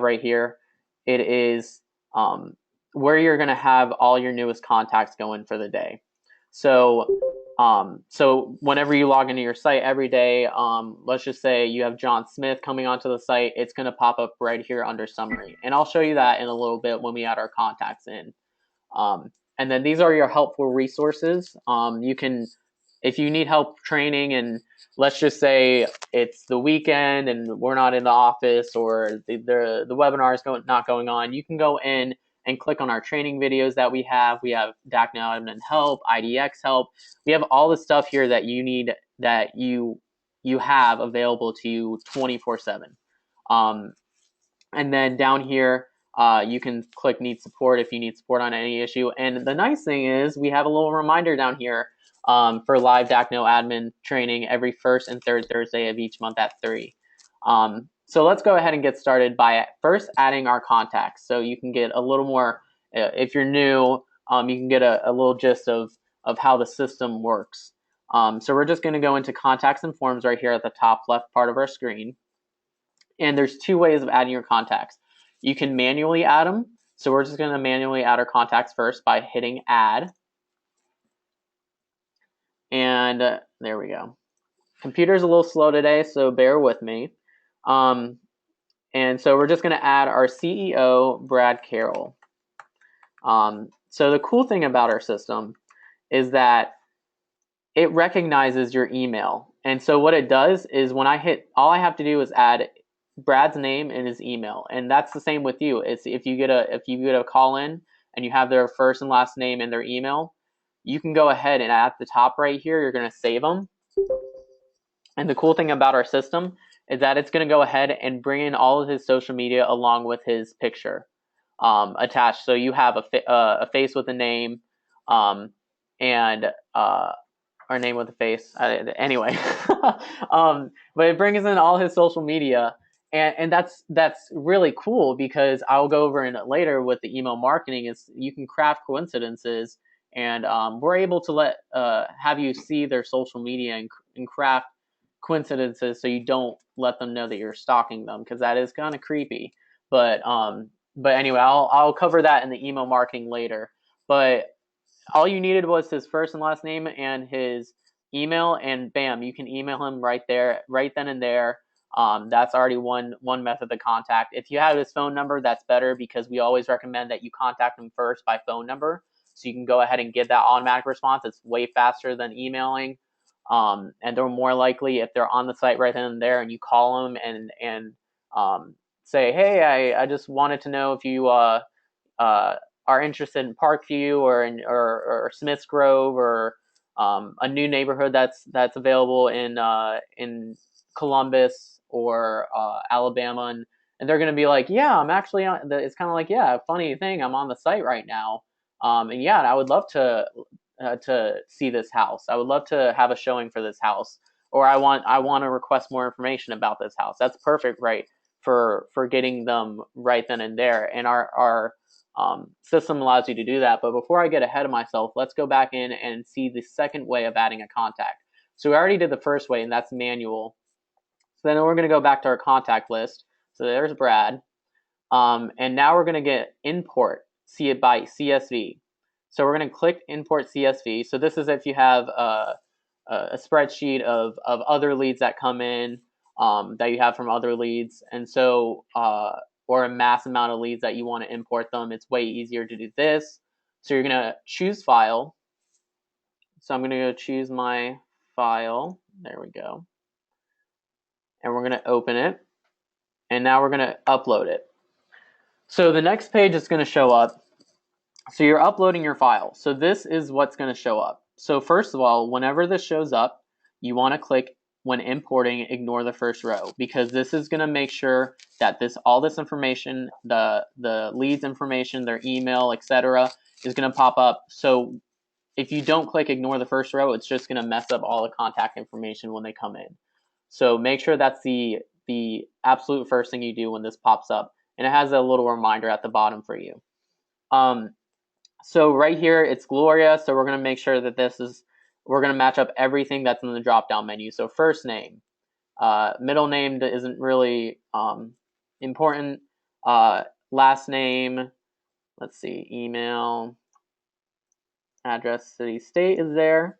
right here, it is where you're going to have all your newest contacts going for the day. So so whenever you log into your site every day, let's just say you have John Smith coming onto the site, it's going to pop up right here under summary. And I'll show you that in a little bit when we add our contacts in. And then these are your helpful resources. You can, if you need help training, and let's just say it's the weekend and we're not in the office, or the webinar is not going on, you can go in and click on our training videos that we have. We have Dakno Admin help, IDX help. We have all the stuff here that you need, that you have available to you 24/7. And then down here, you can click need support if you need support on any issue. And the nice thing is we have a little reminder down here for live Dakno Admin training every first and third Thursday of each month at 3. So let's go ahead and get started by first adding our contacts. So you can get a little more, if you're new, you can get a little gist of how the system works. So we're just going to go into contacts and forms right here at the top left part of our screen. And there's two ways of adding your contacts. You can manually add them. So we're just going to manually add our contacts first by hitting add. And there we go. Computer's a little slow today, so bear with me. And so we're just going to add our CEO, Brad Carroll. So the cool thing about our system is that it recognizes your email. And so what it does is when I hit, all I have to do is add Brad's name and his email, and that's the same with you. It's if you get a call in and you have their first and last name and their email, you can go ahead and at the top right here, you're going to save them. And the cool thing about our system is that it's going to go ahead and bring in all of his social media along with his picture attached. So you have a face with a name, and our name with a face. Anyway, but it brings in all his social media. And that's really cool, because I'll go over it later with the email marketing. Is you can craft coincidences, and we're able to have you see their social media and craft coincidences, so you don't let them know that you're stalking them, because that is kind of creepy. But anyway, I'll cover that in the email marketing later. But all you needed was his first and last name and his email, and bam, you can email him right there, right then and there. That's already one method to contact. If you have his phone number, that's better, because we always recommend that you contact him first by phone number, so you can go ahead and get that automatic response. It's way faster than emailing, and they're more likely, if they're on the site right then and there, and you call them and say, hey, I just wanted to know if you are interested in Parkview or Smiths Grove, or a new neighborhood that's available in Columbus or Alabama, and they're going to be like, yeah, I'm actually on. It's kind of like, yeah, funny thing, I'm on the site right now, and yeah, I would love to see this house. I would love to have a showing for this house, or I want to request more information about this house. That's perfect, right, for getting them right then and there. And our system allows you to do that. But before I get ahead of myself, let's go back in and see the second way of adding a contact. So we already did the first way, and that's manual. So then we're going to go back to our contact list. So there's Brad. And now we're going to get import, see it by CSV. So we're going to click import CSV. So this is if you have a spreadsheet of other leads that come in, that you have from other leads. And so, or a mass amount of leads that you want to import them, it's way easier to do this. So you're going to choose file. So I'm going to go choose my file. There we go. And we're going to open it. And now we're going to upload it. So the next page is going to show up. So you're uploading your file. So this is what's going to show up. So first of all, whenever this shows up, you want to click when importing, ignore the first row, because this is going to make sure that all this information, the leads information, their email, etc., is going to pop up. So if you don't click ignore the first row, it's just going to mess up all the contact information when they come in. So make sure that's the absolute first thing you do when this pops up, and it has a little reminder at the bottom for you. So right here, it's Gloria. So we're going to make sure that we're going to match up everything that's in the drop-down menu. So first name, middle name isn't really important. Last name, let's see, email, address, city, state is there,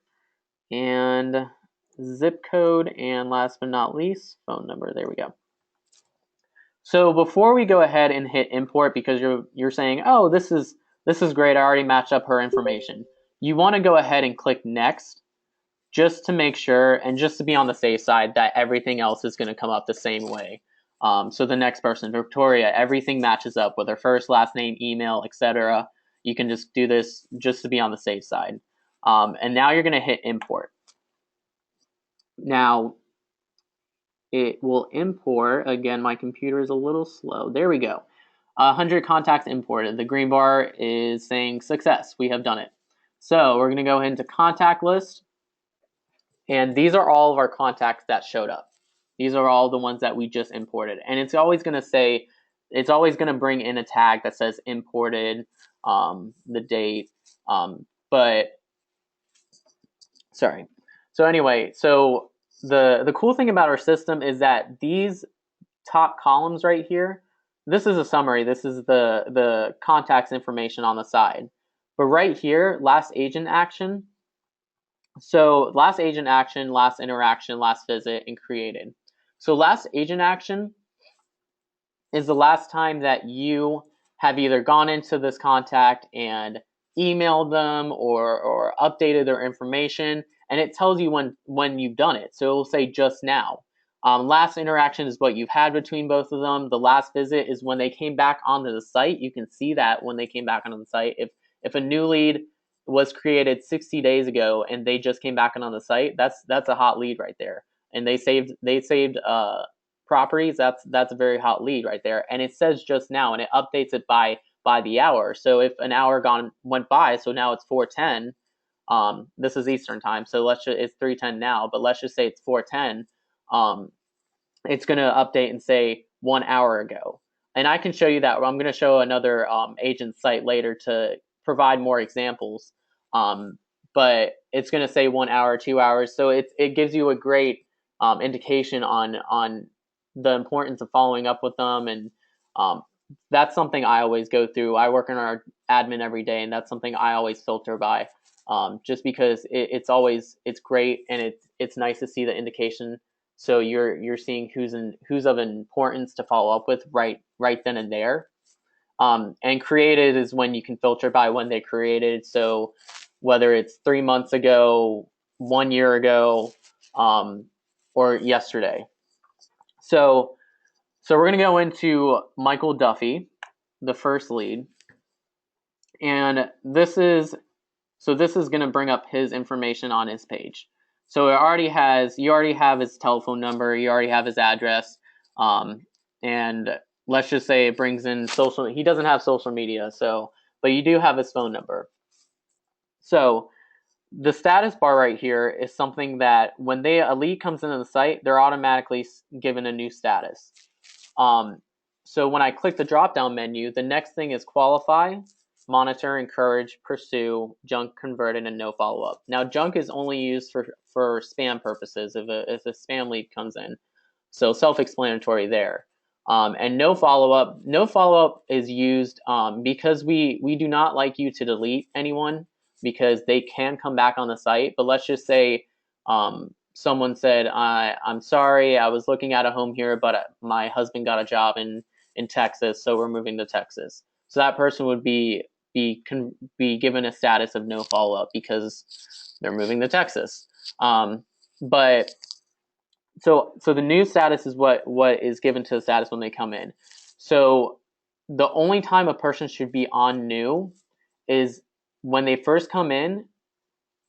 and zip code, and last but not least, phone number. There we go. So before we go ahead and hit import, because you're saying, oh, this is great, I already matched up her information, you want to go ahead and click next, just to make sure and just to be on the safe side that everything else is going to come up the same way. So the next person, Victoria, everything matches up with her first, last name, email, etc. You can just do this just to be on the safe side. And now you're going to hit import. Now it will import. Again, my computer is a little slow. There we go. 100 contacts imported. The green bar is saying success. We have done it. So we're going to go into contact list. And these are all of our contacts that showed up. These are all the ones that we just imported. And it's always going to say, it's always going to bring in a tag that says imported, the date. But sorry. So anyway, so the cool thing about our system is that these top columns right here, this is a summary. This is the contacts information on the side. But right here, last agent action. So last agent action, last interaction, last visit, and created. So last agent action is the last time that you have either gone into this contact and emailed them or updated their information, and it tells you when you've done it. So it will say just now. Last interaction is what you've had between both of them. The last visit is when they came back onto the site. You can see that when they came back onto the site. If a new lead was created 60 days ago and they just came back on the site, that's a hot lead right there. And they saved properties. That's a very hot lead right there. And it says just now, and it updates it by the hour. So if an hour went by, so now it's 4:10. This is Eastern time, so it's 3:10 now. But let's just say it's 4:10. It's going to update and say 1 hour ago. And I can show you that. I'm going to show another agent site later to provide more examples. But it's going to say 1 hour, 2 hours. So it gives you a great indication on the importance of following up with them. And that's something I always go through. I work in our admin every day, and that's something I always filter by, just because it's great, and it's nice to see the indication. So you're seeing who's of importance to follow up with right then and there. And created is when you can filter by when they created. So whether it's 3 months ago, 1 year ago, or yesterday. So we're going to go into Michael Duffy, the first lead. And this is going to bring up his information on his page. So you already have his telephone number, you already have his address, and let's just say it brings in he doesn't have social media, but you do have his phone number. So the status bar right here is something that when a lead comes into the site, they're automatically given a new status. So when I click the drop-down menu, the next thing is qualify, monitor, encourage, pursue, junk, converted, and no follow-up. Now, junk is only used for spam purposes if a spam lead comes in. So self-explanatory there. And no follow-up is used because we do not like you to delete anyone, because they can come back on the site. But let's just say someone said, I'm sorry, I was looking at a home here, but my husband got a job in Texas, so we're moving to Texas. So that person would be given a status of no follow-up because they're moving to Texas. But so the new status is what is given to the status when they come in. So the only time a person should be on new is when they first come in,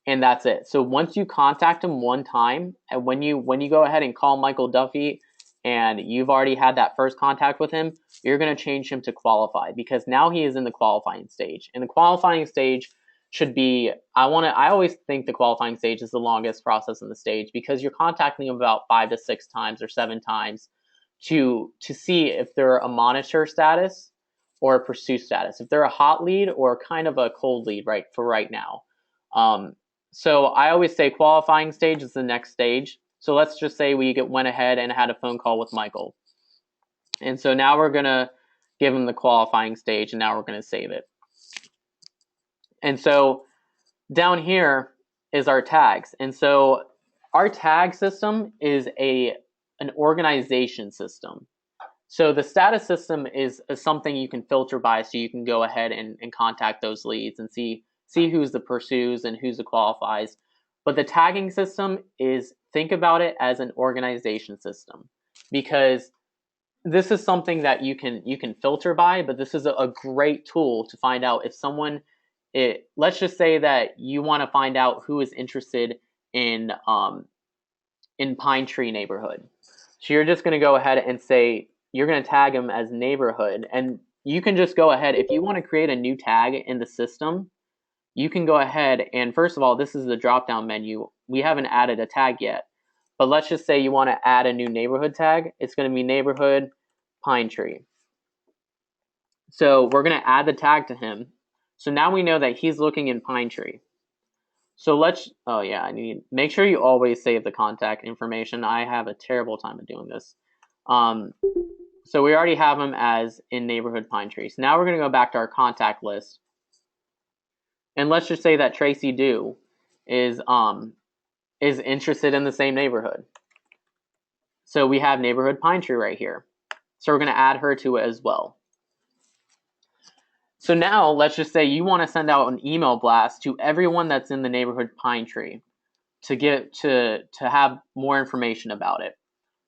and that's it. So once you contact them one time, and when you go ahead and call Michael Duffy, and you've already had that first contact with him, you're going to change him to qualified, because now he is in the qualifying stage. And the qualifying stage should be, I always think the qualifying stage is the longest process in the stage, because you're contacting them about 5 to 6 times or 7 times to see if they're a monitor status or a pursue status, if they're a hot lead or kind of a cold lead right now. So I always say qualifying stage is the next stage. So let's just say we went ahead and had a phone call with Michael. And so now we're going to give them the qualifying stage, and now we're going to save it. And so down here is our tags. And so our tag system is an organization system. So the status system is something you can filter by, so you can go ahead and contact those leads and see who's the pursues and who's the qualifies. But the tagging system is, think about it as an organization system, because this is something that you can filter by, but this is a great tool to find out if someone, let's just say that you want to find out who is interested in Pine Tree neighborhood. So you're just going to go ahead and say, you're going to tag them as neighborhood, and you can just go ahead, if you want to create a new tag in the system, you can go ahead and, first of all, this is the drop down menu. We haven't added a tag yet, but let's just say you want to add a new neighborhood tag. It's going to be neighborhood Pine Tree. So we're going to add the tag to him. So now we know that he's looking in Pine Tree. So make sure you always save the contact information. I have a terrible time of doing this. So we already have him as in neighborhood Pine Tree. So now we're going to go back to our contact list. And let's just say that Tracy Dew is interested in the same neighborhood. So we have neighborhood Pine Tree right here. So we're going to add her to it as well. So now let's just say you want to send out an email blast to everyone that's in the neighborhood Pine Tree to have more information about it.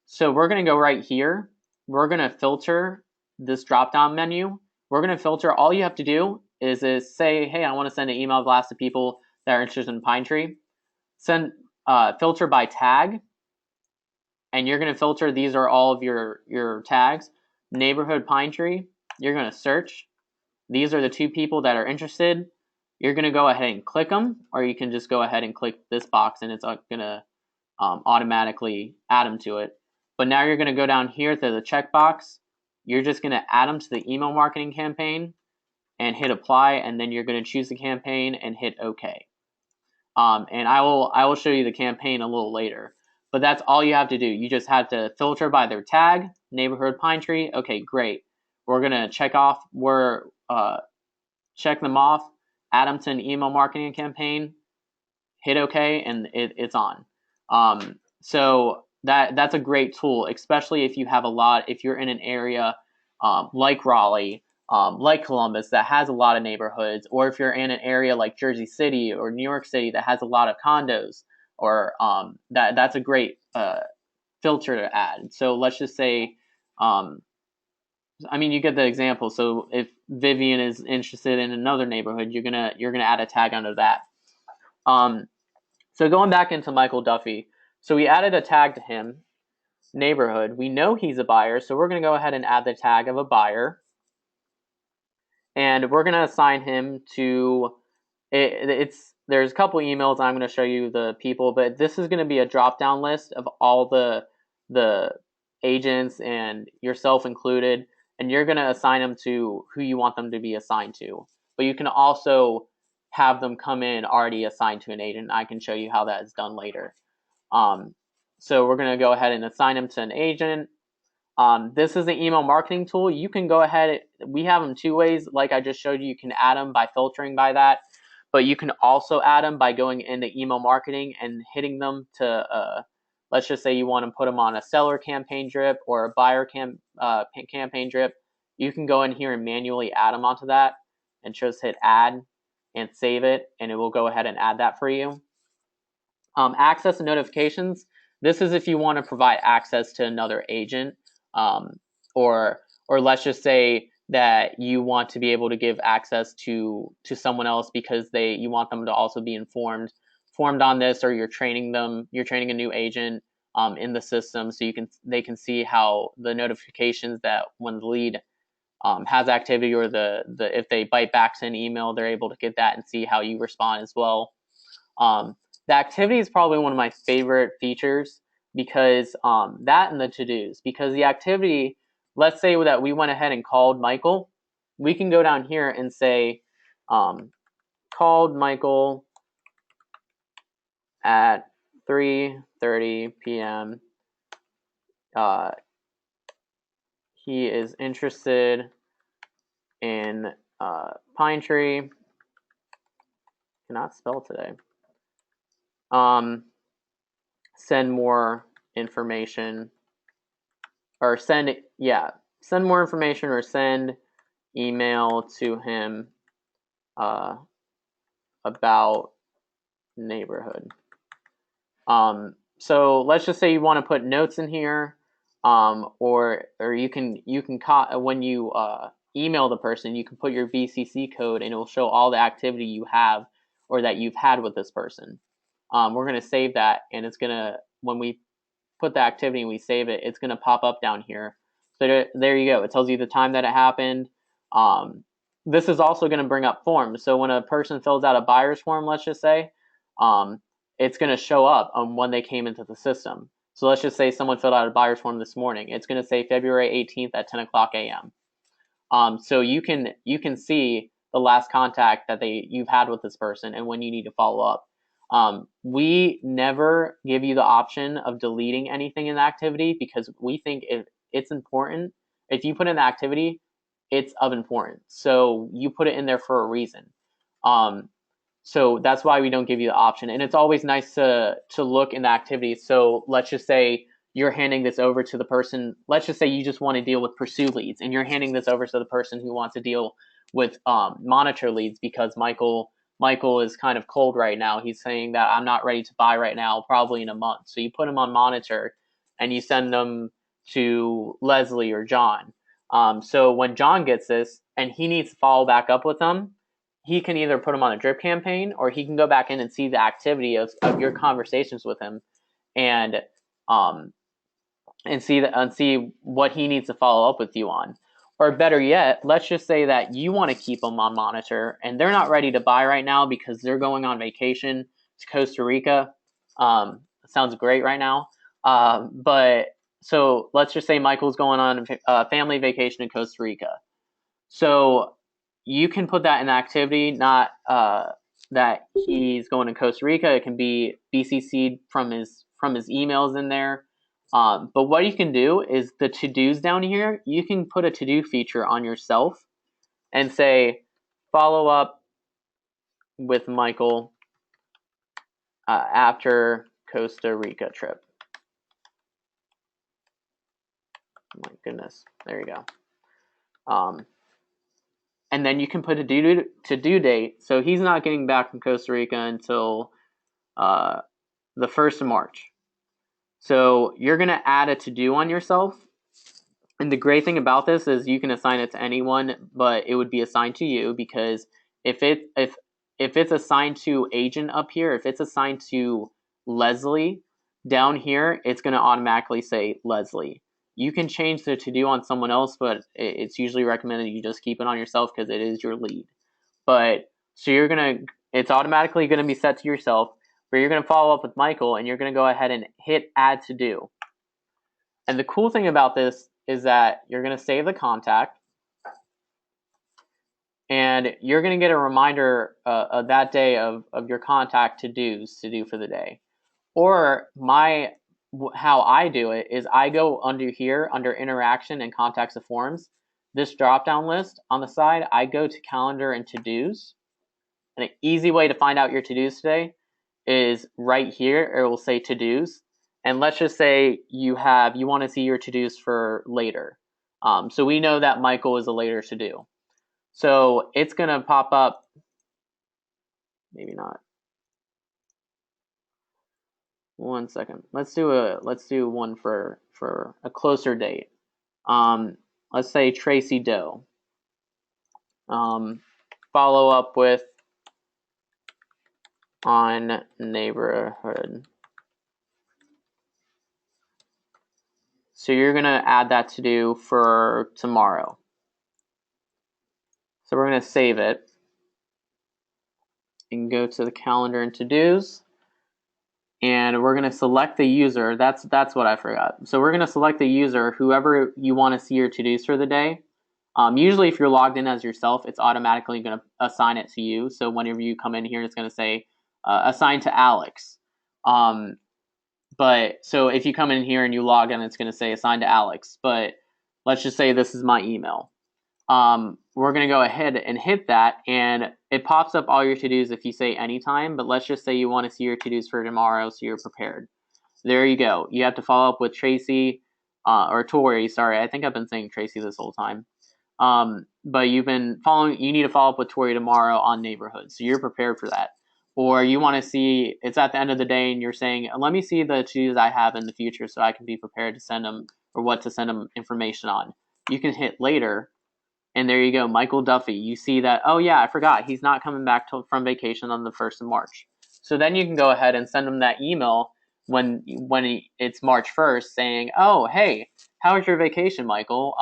So we're going to go right here. We're going to filter this drop-down menu. We're going to filter. All you have to do is say, hey, I want to send an email blast to people that are interested in Pine Tree. Filter by tag, and you're going to filter. These are all of your tags. Neighborhood Pine Tree. You're going to search. These are the two people that are interested. You're going to go ahead and click them, or you can just go ahead and click this box, and it's going to automatically add them to it. But now you're going to go down here to the checkbox. You're just going to add them to the email marketing campaign and hit apply, and then you're going to choose the campaign and hit OK. And I will show you the campaign a little later. But that's all you have to do. You just have to filter by their tag, neighborhood Pine Tree. Okay, great. We're going to check them off, add them to an email marketing campaign, hit OK, and it's on. So that's a great tool, especially if you have if you're in an area like Raleigh, like Columbus, that has a lot of neighborhoods, or if you're in an area like Jersey City or New York City that has a lot of condos, or that's a great filter to add. So let's just say, you get the example. So if Vivian is interested in another neighborhood, you're gonna add a tag under that. So going back into Michael Duffy, so we added a tag to him, neighborhood. We know he's a buyer, so we're going to go ahead and add the tag of a buyer. And we're going to assign him to, there's a couple emails. I'm going to show you the people, but this is going to be a drop-down list of all the agents and yourself included, and you're going to assign them to who you want them to be assigned to. But you can also have them come in already assigned to an agent. I can show you how that is done later. So we're going to go ahead and assign them to an agent. This is an email marketing tool. You can go ahead. We have them two ways. Like I just showed you, you can add them by filtering by that. But you can also add them by going into email marketing and hitting them to, let's just say you want to put them on a seller campaign drip or a buyer campaign drip. You can go in here and manually add them onto that and just hit add and save it, and it will go ahead and add that for you. Access and notifications. This is if you want to provide access to another agent, or let's just say that you want to be able to give access to someone else because you want them to also be informed on this, or you're training a new agent in the system, so they can see how the notifications that when the lead has activity, or if they bite back to an email, they're able to get that and see how you respond as well. The activity is probably one of my favorite features, because that and the to-dos, because the activity, let's say that we went ahead and called Michael, we can go down here and say, called Michael at 3:30 p.m. He is interested in Pine Tree. Cannot spell today. Send more information, or send more information, or send email to him about neighborhood. So let's just say you want to put notes in here, or you can when you email the person, you can put your VCC code and it will show all the activity you have or that you've had with this person. We're going to save that, and it's going to, when we put the activity and we save it, it's going to pop up down here. So there you go. It tells you the time that it happened. This is also going to bring up forms. So when a person fills out a buyer's form, let's just say, it's going to show up on when they came into the system. So let's just say someone filled out a buyer's form this morning. It's going to say February 18th at 10 o'clock a.m. So you can see the last contact that you've had with this person and when you need to follow up. We never give you the option of deleting anything in the activity because we think if it's important, if you put in the activity, it's of importance. So you put it in there for a reason. So that's why we don't give you the option. And it's always nice to look in the activity. So let's just say you're handing this over to the person. Let's just say you just want to deal with pursue leads, and you're handing this over to the person who wants to deal with monitor leads because Michael is kind of cold right now. He's saying that I'm not ready to buy right now, probably in a month. So you put him on monitor and you send them to Leslie or John. So when John gets this and he needs to follow back up with them, he can either put him on a drip campaign or he can go back in and see the activity of your conversations with him and see what he needs to follow up with you on. Or better yet, let's just say that you want to keep them on monitor and they're not ready to buy right now because they're going on vacation to Costa Rica. Sounds great right now. But so let's just say Michael's going on a family vacation in Costa Rica. So you can put that in activity, not that he's going to Costa Rica. It can be BCC'd from his emails in there. But what you can do is the to-dos down here, you can put a to-do feature on yourself and say, follow up with Michael after Costa Rica trip. Oh my goodness, there you go. And then you can put a to-do date. So he's not getting back from Costa Rica until the 1st of March. So you're going to add a to-do on yourself. And the great thing about this is you can assign it to anyone, but it would be assigned to you because if it's assigned to agent up here, if it's assigned to Leslie down here, it's going to automatically say Leslie. You can change the to-do on someone else, but it's usually recommended you just keep it on yourself because it is your lead. But so it's automatically going to be set to yourself, but you're going to follow up with Michael and you're going to go ahead and hit add to do. And the cool thing about this is that you're going to save the contact and you're going to get a reminder of that day of your contact to-dos to do for the day. Or how I do it is I go under here, under interaction and contacts of forms, this drop-down list on the side, I go to calendar and to-dos. And an easy way to find out your to-dos today is right here. It will say to-dos. And let's just say you want to see your to-dos for later. So we know that Michael is a later to-do. So it's going to pop up, maybe not. One second. Let's do one for a closer date. Let's say Tracy Doe. Follow up with on neighborhood. So you're gonna add that to do for tomorrow. So we're gonna save it and go to the calendar and to-dos. And we're going to select the user. That's what I forgot. So we're going to select the user, whoever you want to see your to-dos for the day. Usually if you're logged in as yourself, it's automatically going to assign it to you. So whenever you come in here, it's going to say assign to Alex. But so if you come in here and you log in, it's going to say assign to Alex. But let's just say this is my email. we're going to go ahead and hit that, and it pops up all your to-dos if you say anytime, but let's just say you want to see your to-dos for tomorrow so you're prepared. There you go. You have to follow up with Tracy, or Tori, sorry. I think I've been saying Tracy this whole time. But you need to follow up with Tori tomorrow on neighborhoods. So you're prepared for that. Or you want to see, it's at the end of the day and you're saying, let me see the to-dos I have in the future so I can be prepared to send them, or what to send them information on. You can hit later, and there you go, Michael Duffy. You see that, oh yeah, I forgot, he's not coming back from vacation on the 1st of March. So then you can go ahead and send him that email when it's March 1st saying, oh, hey, how was your vacation, Michael?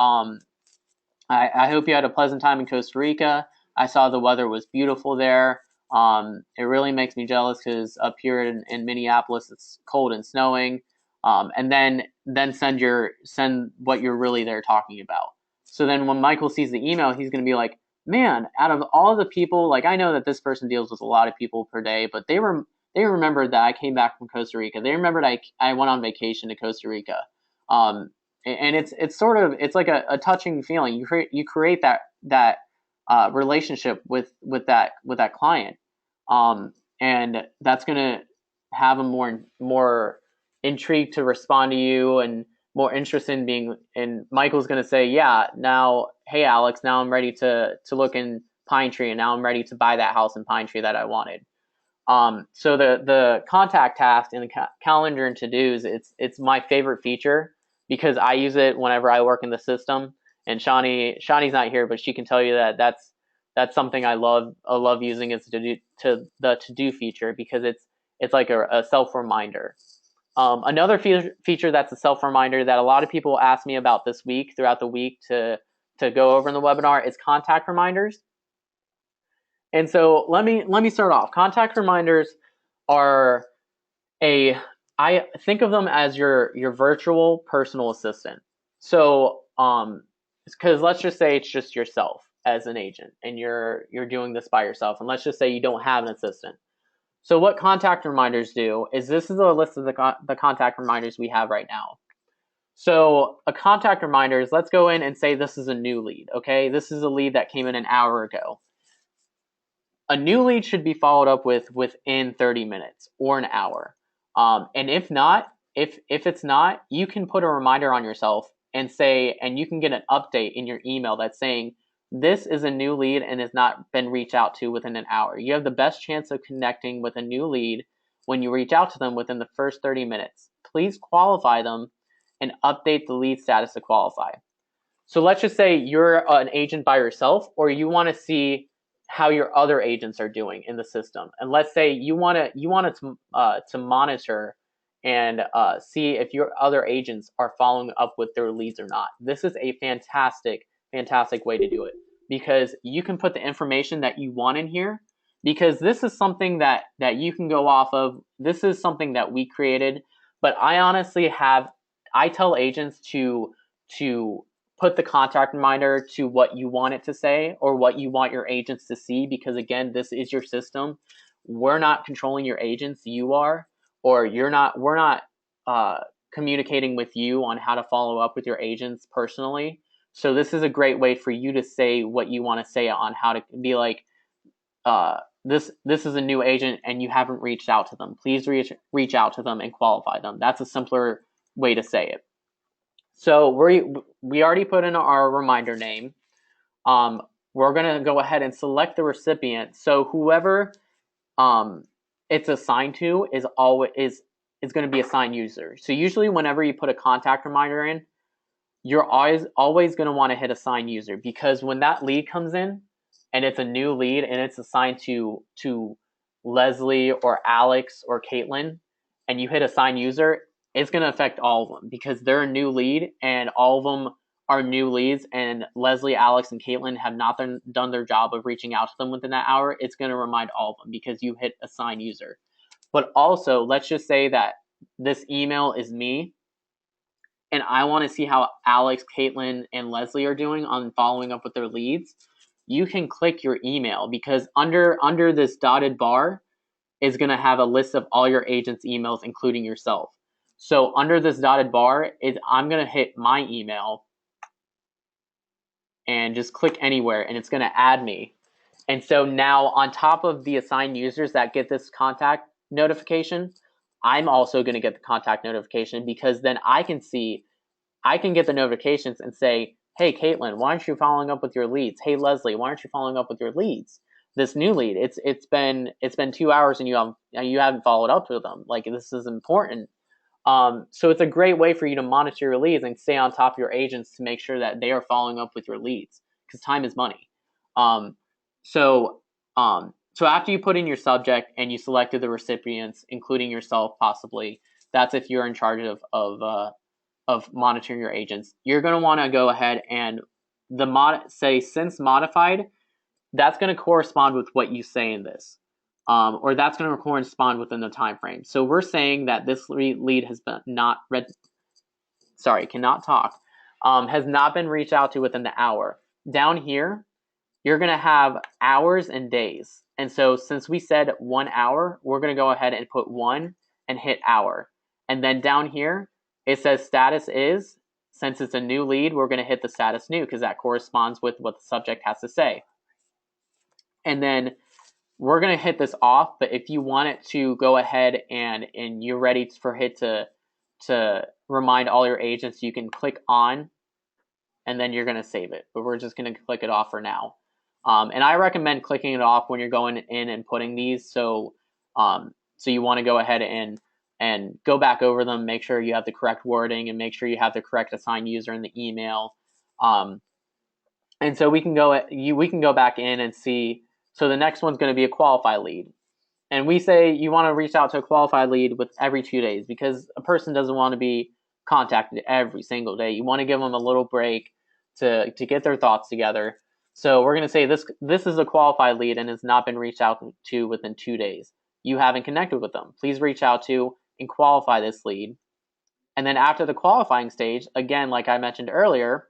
I hope you had a pleasant time in Costa Rica. I saw the weather was beautiful there. It really makes me jealous because up here in Minneapolis it's cold and snowing. And then send what you're really there talking about. So then when Michael sees the email, he's going to be like, man, out of all the people, like I know that this person deals with a lot of people per day, but they remembered that I came back from Costa Rica. They remembered I went on vacation to Costa Rica. And it's sort of, it's like a touching feeling. You create that relationship with that client, and that's gonna have them more intrigued to respond to you and more interested in being. And Michael's gonna say, yeah, now, hey Alex, now I'm ready to look in Pine Tree, and now I'm ready to buy that house in Pine Tree that I wanted. So the contact task and the calendar and to-dos, it's my favorite feature because I use it whenever I work in the system. And Shawnee's not here, but she can tell you that that's something I love. I love using is the to-do feature because it's like a self-reminder. Another feature that's a self-reminder that a lot of people ask me about this week, throughout the week, to go over in the webinar is contact reminders. And so let me start off. Contact reminders are I think of them as your virtual personal assistant. So because let's just say it's just yourself as an agent and you're doing this by yourself, and let's just say you don't have an assistant. So what contact reminders do is, this is a list of the contact reminders we have right now. So a contact reminders, let's go in and say this is a new lead, okay? This is a lead that came in an hour ago. A new lead should be followed up within 30 minutes or an hour. And if it's not, you can put a reminder on yourself and you can get an update in your email that's saying, this is a new lead and has not been reached out to within an hour. You have the best chance of connecting with a new lead when you reach out to them within the first 30 minutes. Please qualify them and update the lead status to qualify. So let's just say you're an agent by yourself, or you want to see how your other agents are doing in the system. And let's say you wanted to monitor and see if your other agents are following up with their leads or not. This is a fantastic way to do it, because you can put the information that you want in here, because this is something that you can go off of. This is something that we created, but I tell agents to put the contact reminder to what you want it to say or what you want your agents to see, because again, this is your system. We're not controlling your agents, you are, or we're not communicating with you on how to follow up with your agents personally. So this is a great way for you to say what you want to say on how to be like, this is a new agent and you haven't reached out to them. Please reach out to them and qualify them. That's a simpler way to say it. So we already put in our reminder name. We're going to go ahead and select the recipient. So whoever it's assigned to is going to be assigned user. So usually whenever you put a contact reminder in, you're always going to want to hit assign user, because when that lead comes in and it's a new lead and it's assigned to Leslie or Alex or Caitlin, and you hit assign user, it's going to affect all of them because they're a new lead and all of them are new leads, and Leslie, Alex, and Caitlin have not done their job of reaching out to them within that hour. It's going to remind all of them because you hit assign user. But also, let's just say that this email is me and I want to see how Alex, Caitlin, and Leslie are doing on following up with their leads. You can click your email, because under this dotted bar is going to have a list of all your agents' emails, including yourself. So under this dotted bar, I'm going to hit my email, and just click anywhere, and it's going to add me. And so now on top of the assigned users that get this contact notification, I'm also going to get the contact notification, because then I can get the notifications and say, hey, Caitlin, why aren't you following up with your leads? Hey, Leslie, why aren't you following up with your leads? This new lead, it's been 2 hours and you haven't followed up with them. Like, this is important. So it's a great way for you to monitor your leads and stay on top of your agents to make sure that they are following up with your leads, because time is money. So after you put in your subject and you selected the recipients, including yourself possibly, that's if you're in charge of monitoring your agents. You're going to want to go ahead and say since modified, that's going to correspond with what you say in this. Or that's going to correspond within the time frame. So we're saying that this lead has been has not been reached out to within the hour. Down here, you're going to have hours and days. And so since we said 1 hour, we're going to go ahead and put 1 and hit hour. And then down here, it says status is. Since it's a new lead, we're going to hit the status new, because that corresponds with what the subject has to say. And then we're going to hit this off, but if you want it to go ahead and you're ready for it to remind all your agents, you can click on, and then you're going to save it. But we're just going to click it off for now. And I recommend clicking it off when you're going in and putting these. So you want to go ahead and go back over them, make sure you have the correct wording, and make sure you have the correct assigned user in the email. And so we can go back in and see. So the next one's going to be a qualified lead. And we say you want to reach out to a qualified lead with every 2 days, because a person doesn't want to be contacted every single day. You want to give them a little break to get their thoughts together. So we're going to say this is a qualified lead and has not been reached out to within 2 days. You haven't connected with them. Please reach out to and qualify this lead. And then after the qualifying stage, again, like I mentioned earlier,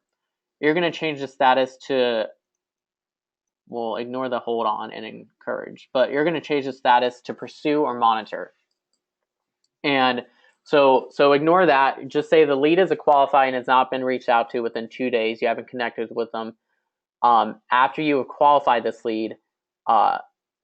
you're going to change the status to, we'll ignore the hold on and encourage, but you're going to change the status to pursue or monitor. And so ignore that. Just say the lead is a qualified and has not been reached out to within 2 days. You haven't connected with them. After you have qualified this lead,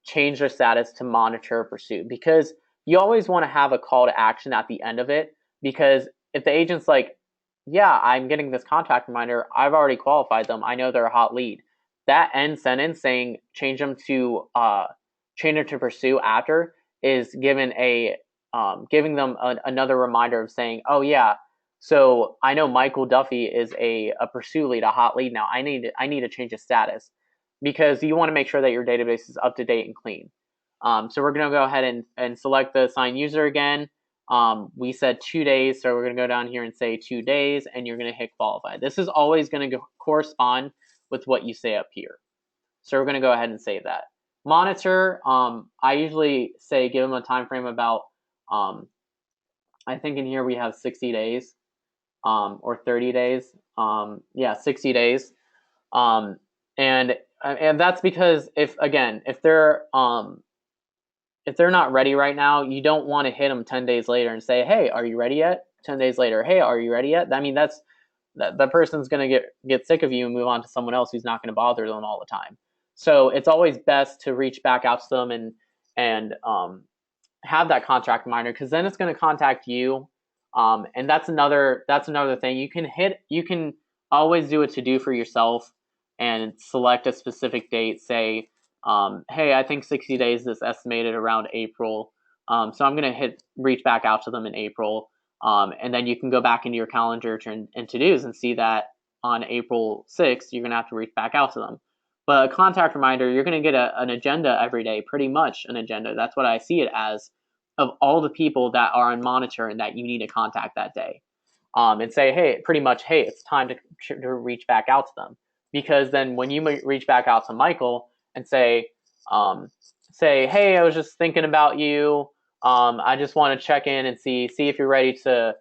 change their status to monitor or pursue, because you always want to have a call to action at the end of it. Because if the agent's like, yeah, I'm getting this contact reminder, I've already qualified them, I know they're a hot lead, that end sentence saying change them to pursue after is giving them another reminder of saying, oh yeah, so I know Michael Duffy is a pursue lead, a hot lead now. I need to change his status, because you want to make sure that your database is up to date and clean. So we're going to go ahead and select the assigned user again. We said 2 days, so we're going to go down here and say 2 days, and you're going to hit qualify. This is always going to correspond with what you say up here. So we're going to go ahead and save that. Monitor, I usually say give them a time frame about, I think in here we have 60 days or 30 days. 60 days. And that's because if they're not ready right now, you don't want to hit them 10 days later and say, hey, are you ready yet? 10 days later, hey, are you ready yet? I mean, that person's going to get sick of you and move on to someone else who's not going to bother them all the time. So it's always best to reach back out to them and have that contract reminder, because then it's going to contact you. And that's another thing. You can always do a to-do for yourself and select a specific date. Say, hey, I think 60 days is estimated around April. So I'm going to reach back out to them in April. And then you can go back into your calendar and to-dos and see that on April 6th, you're going to have to reach back out to them. But a contact reminder, you're going to get an agenda every day, pretty much an agenda. That's what I see it as, of all the people that are on monitor and that you need to contact that day. And say, hey, it's time to reach back out to them. Because then when you reach back out to Michael and say, hey, I was just thinking about you. I just want to check in and see if you're ready to.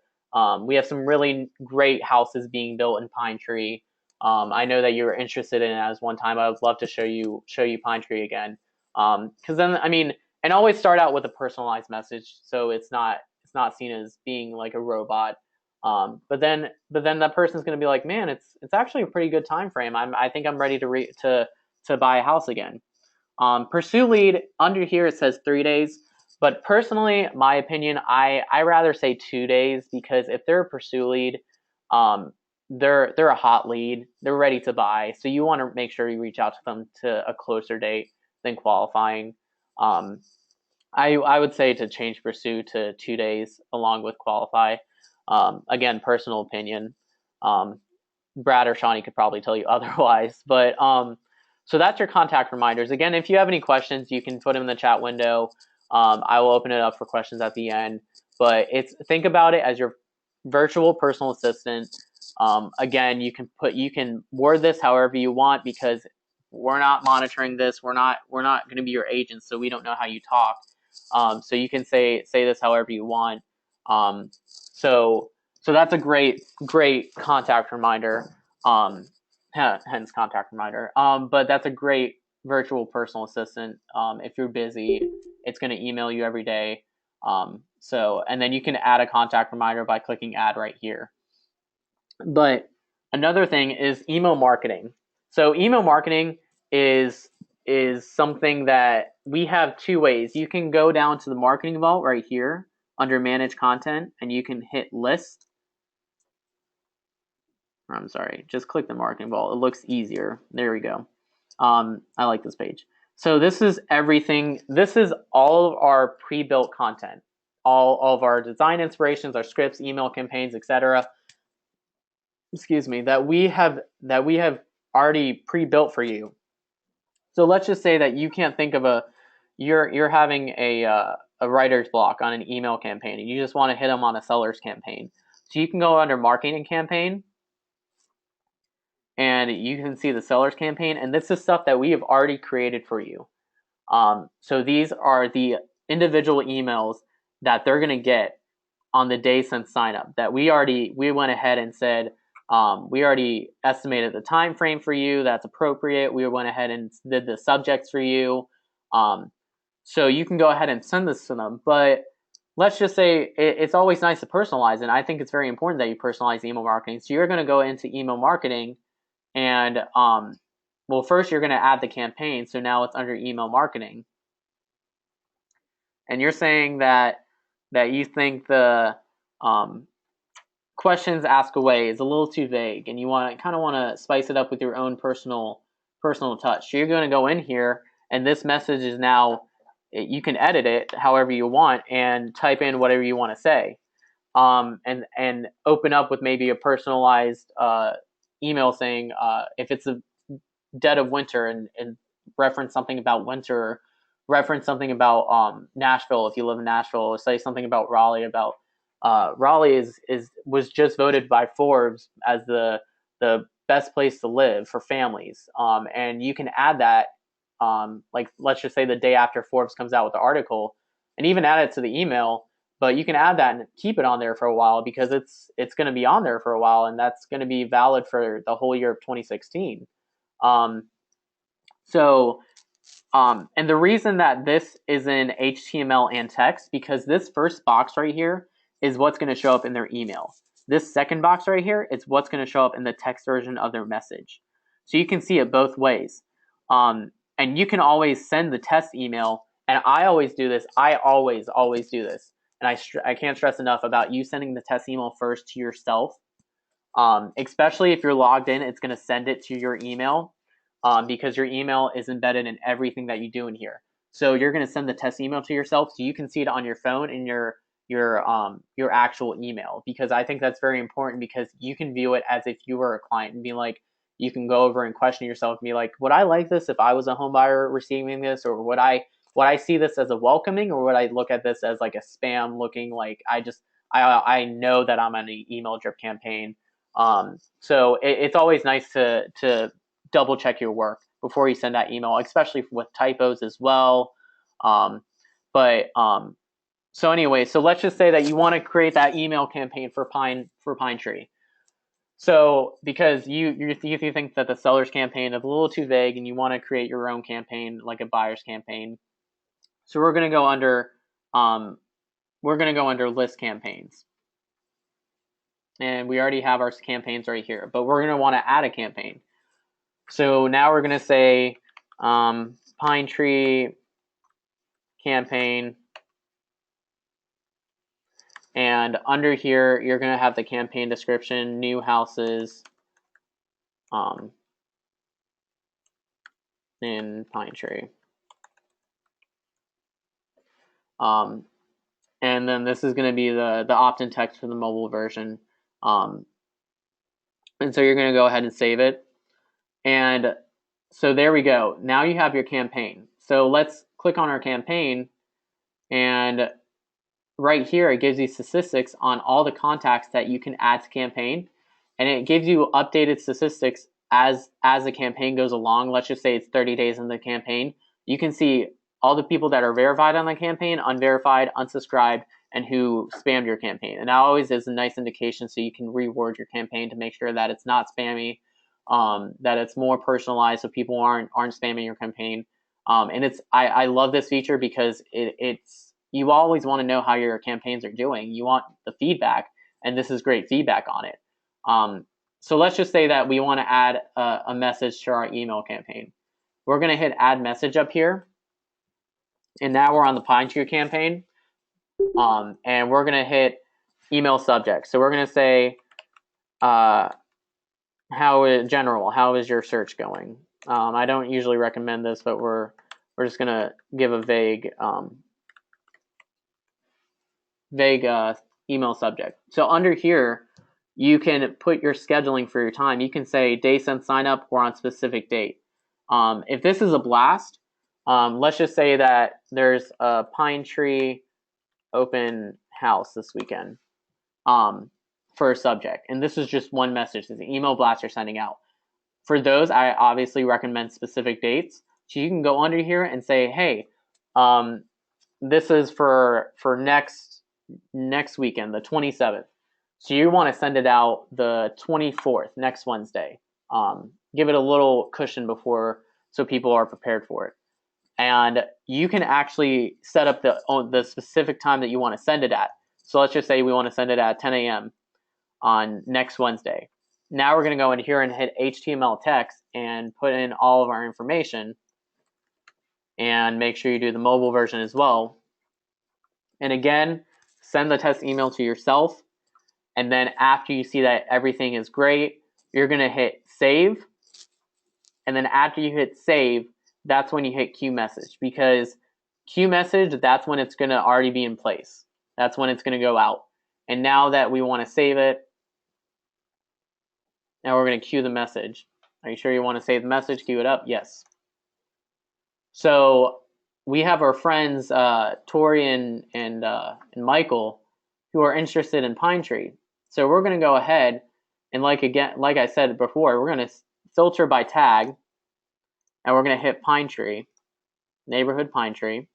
We have some really great houses being built in Pine Tree. I know that you were interested in it as one time. I would love to show you Pine Tree again. Because then, and always start out with a personalized message, so it's not seen as being like a robot. But then that person's going to be like, man, it's actually a pretty good time frame. I think I'm ready to buy a house again. Pursue lead, under here it says 3 days, but personally, my opinion, I rather say 2 days, because if they're a pursue lead, they're a hot lead, they're ready to buy, so you want to make sure you reach out to them to a closer date than qualifying. I would say to change pursue to 2 days along with qualify. Again, personal opinion. Brad or Shawnee could probably tell you otherwise, but so that's your contact reminders. Again, if you have any questions, you can put them in the chat window. I will open it up for questions at the end, but think about it as your virtual personal assistant. Again, you can word this however you want, because we're not monitoring this. We're not going to be your agents, so we don't know how you talk. So you can say this however you want. So that's a great contact reminder. Hence contact reminder. But that's a great virtual personal assistant. If you're busy, it's going to email you every day. And then you can add a contact reminder by clicking add right here. But another thing is email marketing. So email marketing is something that we have 2 ways. You can go down to the marketing vault right here under manage content, and you can hit list. I'm sorry, just click the marketing vault. It looks easier. There we go. I like this page. So this is everything. This is all of our pre-built content, all of our design inspirations, our scripts, email campaigns, etc. Excuse me, that we have already pre-built for you. So let's just say that you can't think of you're having a writer's block on an email campaign, and you just want to hit them on a seller's campaign. So you can go under marketing campaign, and you can see the seller's campaign, and this is stuff that we have already created for you. So these are the individual emails that they're going to get on the day since sign up, that we went ahead and said, we already estimated the time frame for you that's appropriate. We went ahead and did the subjects for you. So you can go ahead and send this to them. But let's just say it's always nice to personalize, and I think it's very important that you personalize email marketing. So you're going to go into email marketing, and well, first you're going to add the campaign. So now it's under email marketing, and you're saying that you think the questions asked away is a little too vague, and you kind of want to spice it up with your own personal touch. So you're going to go in here, and this message is now, you can edit it however you want and type in whatever you want to say, and open up with maybe a personalized email saying, if it's a dead of winter, and reference something about winter, reference something about Nashville if you live in Nashville, or say something about Raleigh, about Raleigh was just voted by Forbes as the best place to live for families, and you can add that, like let's just say the day after Forbes comes out with the article, and even add it to the email. But you can add that and keep it on there for a while, because it's going to be on there for a while, and that's going to be valid for the whole year of 2016. And the reason that this is in HTML and text, because this first box right here is what's going to show up in their email. This second box right here is what's going to show up in the text version of their message. So you can see it both ways. And you can always send the test email, and I always do this. I always do this. And I can't stress enough about you sending the test email first to yourself. Especially if you're logged in, it's going to send it to your email, because your email is embedded in everything that you do in here. So you're going to send the test email to yourself, so you can see it on your phone in your actual email, because I think that's very important, because you can view it as if you were a client and be like, you can go over and question yourself and be like, would I like this if I was a home buyer receiving this, or would I see this as a welcoming, or would I look at this as like a spam looking, like I know that I'm on an email drip campaign. So it's always nice to double check your work before you send that email, especially with typos as well. So anyway, so let's just say that you want to create that email campaign for Pine Tree. So because you think that the seller's campaign is a little too vague, and you want to create your own campaign, like a buyer's campaign. So we're going to go under list campaigns. and we already have our campaigns right here, but we're going to want to add a campaign. So now we're going to say Pine Tree campaign, and under here you're going to have the campaign description, new houses in Pine Tree. And then this is going to be the opt-in text for the mobile version. And so you're going to go ahead and save it. And so there we go. Now you have your campaign. So let's click on our campaign, and right here it gives you statistics on all the contacts that you can add to campaign, and it gives you updated statistics as the campaign goes along. Let's just say it's 30 days in the campaign. You can see all the people that are verified on the campaign, unverified, unsubscribed, and who spammed your campaign. And that always is a nice indication, so you can reword your campaign to make sure that it's not spammy, that it's more personalized, so people aren't spamming your campaign. And I love this feature because it's you always want to know how your campaigns are doing. You want the feedback, and this is great feedback on it. So let's just say that we want to add a message to our email campaign. We're going to hit add message up here. And now we're on the Pine Tree campaign. And we're going to hit email subject. So we're going to say, how is your search going? I don't usually recommend this, but we're just going to give a vague email subject. So under here, you can put your scheduling for your time. You can say day since sign up or on specific date. If this is a blast, let's just say that there's a Pine Tree open house this weekend for a subject. And this is just one message. It's an email blast you're sending out. For those, I obviously recommend specific dates. So you can go under here and say, hey, this is for next weekend, the 27th. So you want to send it out the 24th, next Wednesday. Give it a little cushion before, so people are prepared for it. And you can actually set up the specific time that you want to send it at. So let's just say we want to send it at 10 a.m. on next Wednesday. Now we're going to go in here and hit HTML text and put in all of our information, and make sure you do the mobile version as well. And again, send the test email to yourself. And then after you see that everything is great, you're going to hit save. And then after you hit save, that's when you hit queue message, because queue message, that's when it's going to already be in place. That's when it's going to go out. And now that we want to save it, now we're going to queue the message. Are you sure you want to save the message? Queue it up? Yes. So we have our friends Tori and Michael who are interested in Pine Tree. So we're going to go ahead and like I said before, we're going to filter by tag, and we're going to hit Pine Tree, neighborhood Pine Tree.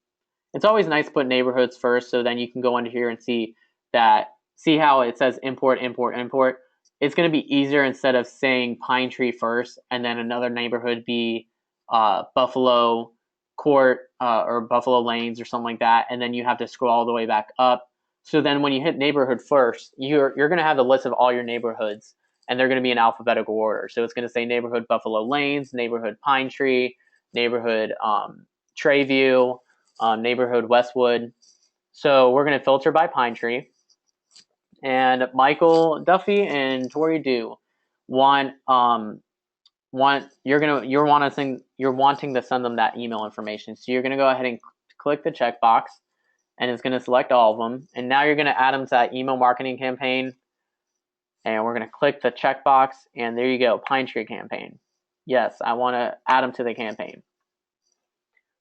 It's always nice to put neighborhoods first, so then you can go under here and see how it says import, import, import. It's going to be easier instead of saying Pine Tree first and then another neighborhood be Buffalo Court or Buffalo Lanes or something like that, and then you have to scroll all the way back up. So then when you hit neighborhood first, you're going to have the list of all your neighborhoods, and they're going to be in alphabetical order. So it's going to say neighborhood Buffalo Lanes, neighborhood Pine Tree, neighborhood Trayview, neighborhood Westwood. So we're going to filter by Pine Tree. And Michael, Duffy, and Tori do you're wanting to send them that email information. So you're going to go ahead and click the checkbox, and it's going to select all of them. And now you're going to add them to that email marketing campaign. And we're going to click the checkbox, and there you go, Pine Tree campaign. Yes, I want to add them to the campaign.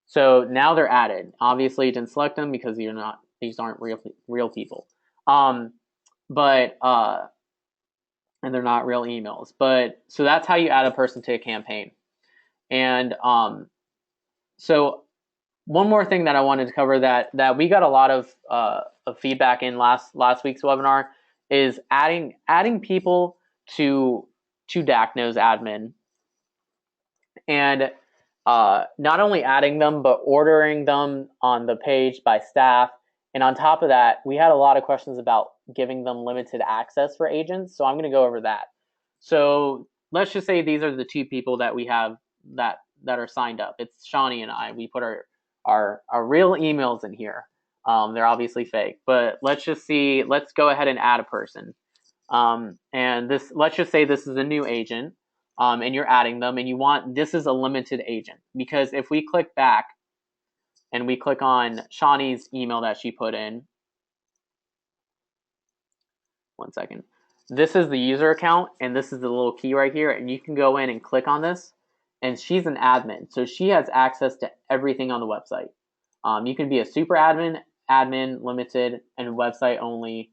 So now they're added. Obviously, you didn't select them because these aren't real people. And they're not real emails. But so that's how you add a person to a campaign. And so one more thing that I wanted to cover that we got a lot of feedback in last week's webinar is adding people to Dakno's admin, and not only adding them but ordering them on the page by staff. And on top of that, we had a lot of questions about giving them limited access for agents. So I'm going to go over that. So let's just say these are the two people that we have that are signed up. It's Shawnee and I. We put our real emails in here. They're obviously fake, but let's just see. Let's go ahead and add a person. And this, let's just say this is a new agent, and you're adding them, and you want, this is a limited agent, because if we click back and we click on Shawnee's email that she put in, one second, this is the user account, and this is the little key right here, and you can go in and click on this, and she's an admin, so she has access to everything on the website. You can be a super admin, admin, limited, and website only.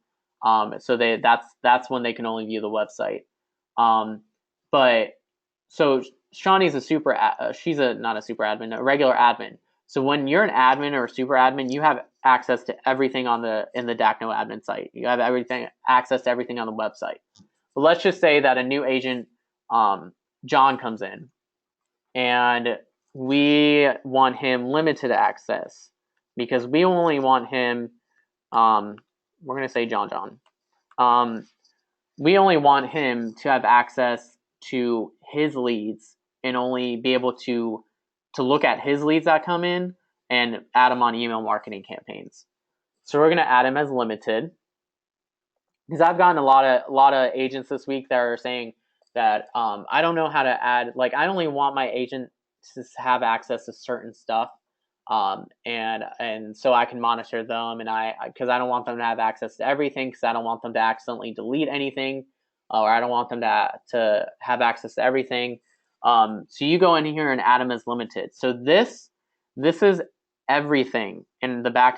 So that's when they can only view the website. But so Shawnee's a super, she's not a super admin, a regular admin. So when you're an admin or a super admin, you have access to everything in the Dakno Admin site. You have access to everything on the website. But let's just say that a new agent, John, comes in, and we want him limited access because we only want him. We're gonna say John. We only want him to have access to his leads and only be able to look at his leads that come in and add them on email marketing campaigns. So we're gonna add him as limited, because I've gotten a lot of agents this week that are saying that I don't know how to add, like, I only want my agent to have access to certain stuff, and so I can monitor them, and because I don't want them to have access to everything, because I don't want them to accidentally delete anything, or I don't want them to have access to everything. So you go in here and add them as limited. So this is everything in the back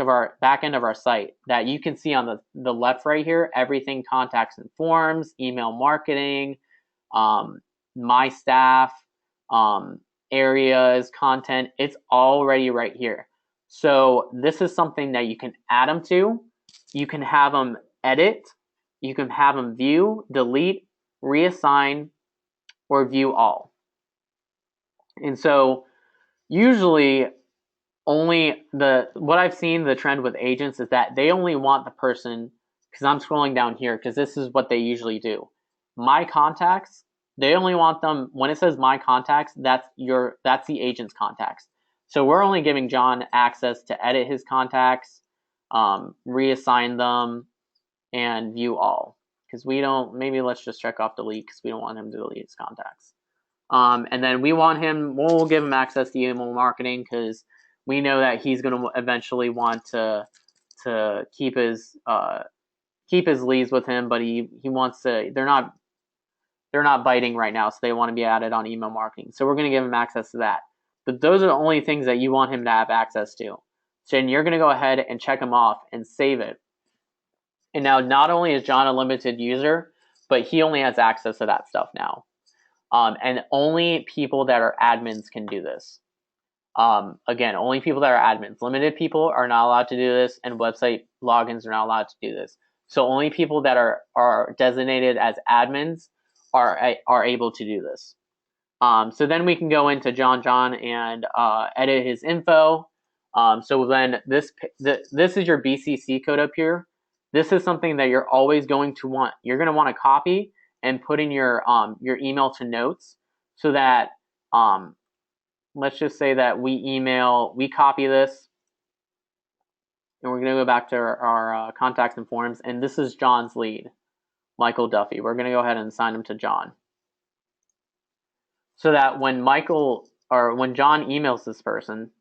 end of our site that you can see on the left right here. Everything, contacts and forms, email marketing, my staff, areas, content, it's already right here. So this is something that you can add them to. You can have them edit, you can have them view, delete, reassign, or view all. And so usually what I've seen, the trend with agents is that they only want the person, because I'm scrolling down here because this is what they usually do. My contacts, they only want them when it says my contacts, that's the agent's contacts. So we're only giving John access to edit his contacts, reassign them, and view all, because we don't, maybe let's just check off delete because we don't want him to delete his contacts. And then we'll give him access to email marketing because we know that he's going to eventually want to keep his leads with him, but he wants to. They're not biting right now, so they want to be added on email marketing. So we're going to give him access to that. But those are the only things that you want him to have access to. So then you're going to go ahead and check him off and save it. And now not only is John a limited user, but he only has access to that stuff now. And only people that are admins can do this. Again, only people that are admins. Limited people are not allowed to do this, and website logins are not allowed to do this. So only people that are designated as admins are able to do this. So then we can go into John and edit his info. So then this is your BCC code up here. This is something that you're always going to want. You're going to want to copy and put in your email to notes, so that let's just say that we copy this, and we're going to go back to our contacts and forms, and this is John's lead, Michael Duffy. We're going to go ahead and assign him to John, so that when John emails this person,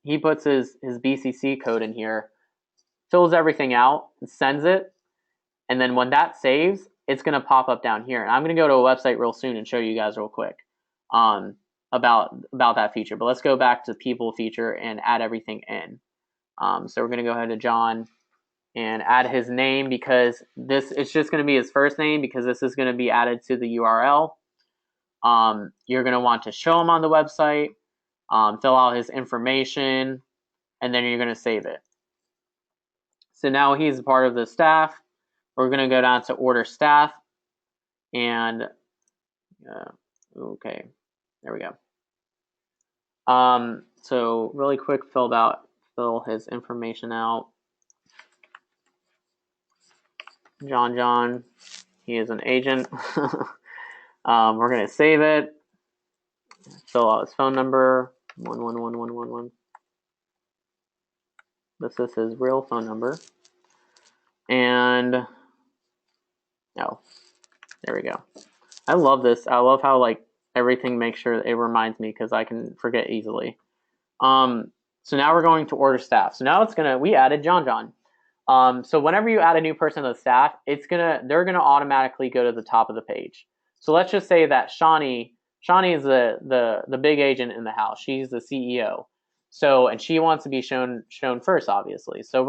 he puts his BCC code in here, fills everything out, and sends it, and then when that saves, it's going to pop up down here. And I'm going to go to a website real soon and show you guys real quick about that feature. But let's go back to the people feature and add everything in. So we're going to go ahead to John and add his name, because it's just going to be his first name, because this is going to be added to the URL. You're going to want to show him on the website, fill out his information, and then you're going to save it. So now he's a part of the staff. We're going to go down to order staff, and okay, there we go. So really quick, fill his information out. John. He is an agent. We're going to save it. Fill out his phone number. 111111. This is his real phone number. And oh, there we go. I love this. I love how like everything makes sure it reminds me because I can forget easily. So now we're going to order staff. So now we added John. So whenever you add a new person to the staff, they're gonna automatically go to the top of the page. So let's just say that Shawnee is the big agent in the house. She's the CEO. So, and she wants to be shown first, obviously. So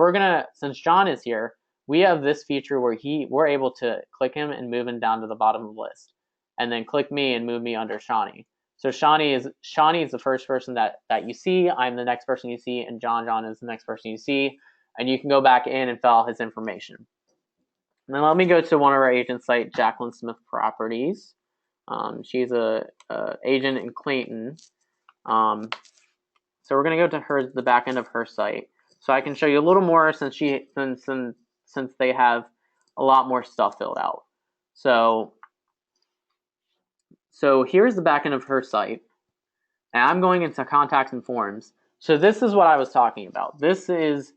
since John is here, we have this feature where we're able to click him and move him down to the bottom of the list, and then click me and move me under Shawnee. So Shawnee is the first person that you see. I'm the next person you see, and John is the next person you see. And you can go back in and fill out his information. And then let me go to one of our agent site, Jacqueline Smith Properties. She's a agent in Clayton. So we're gonna go to the back end of her site, so I can show you a little more since they have a lot more stuff filled out. So here's the back end of her site, and I'm going into contacts and forms. So this is what I was talking about. This is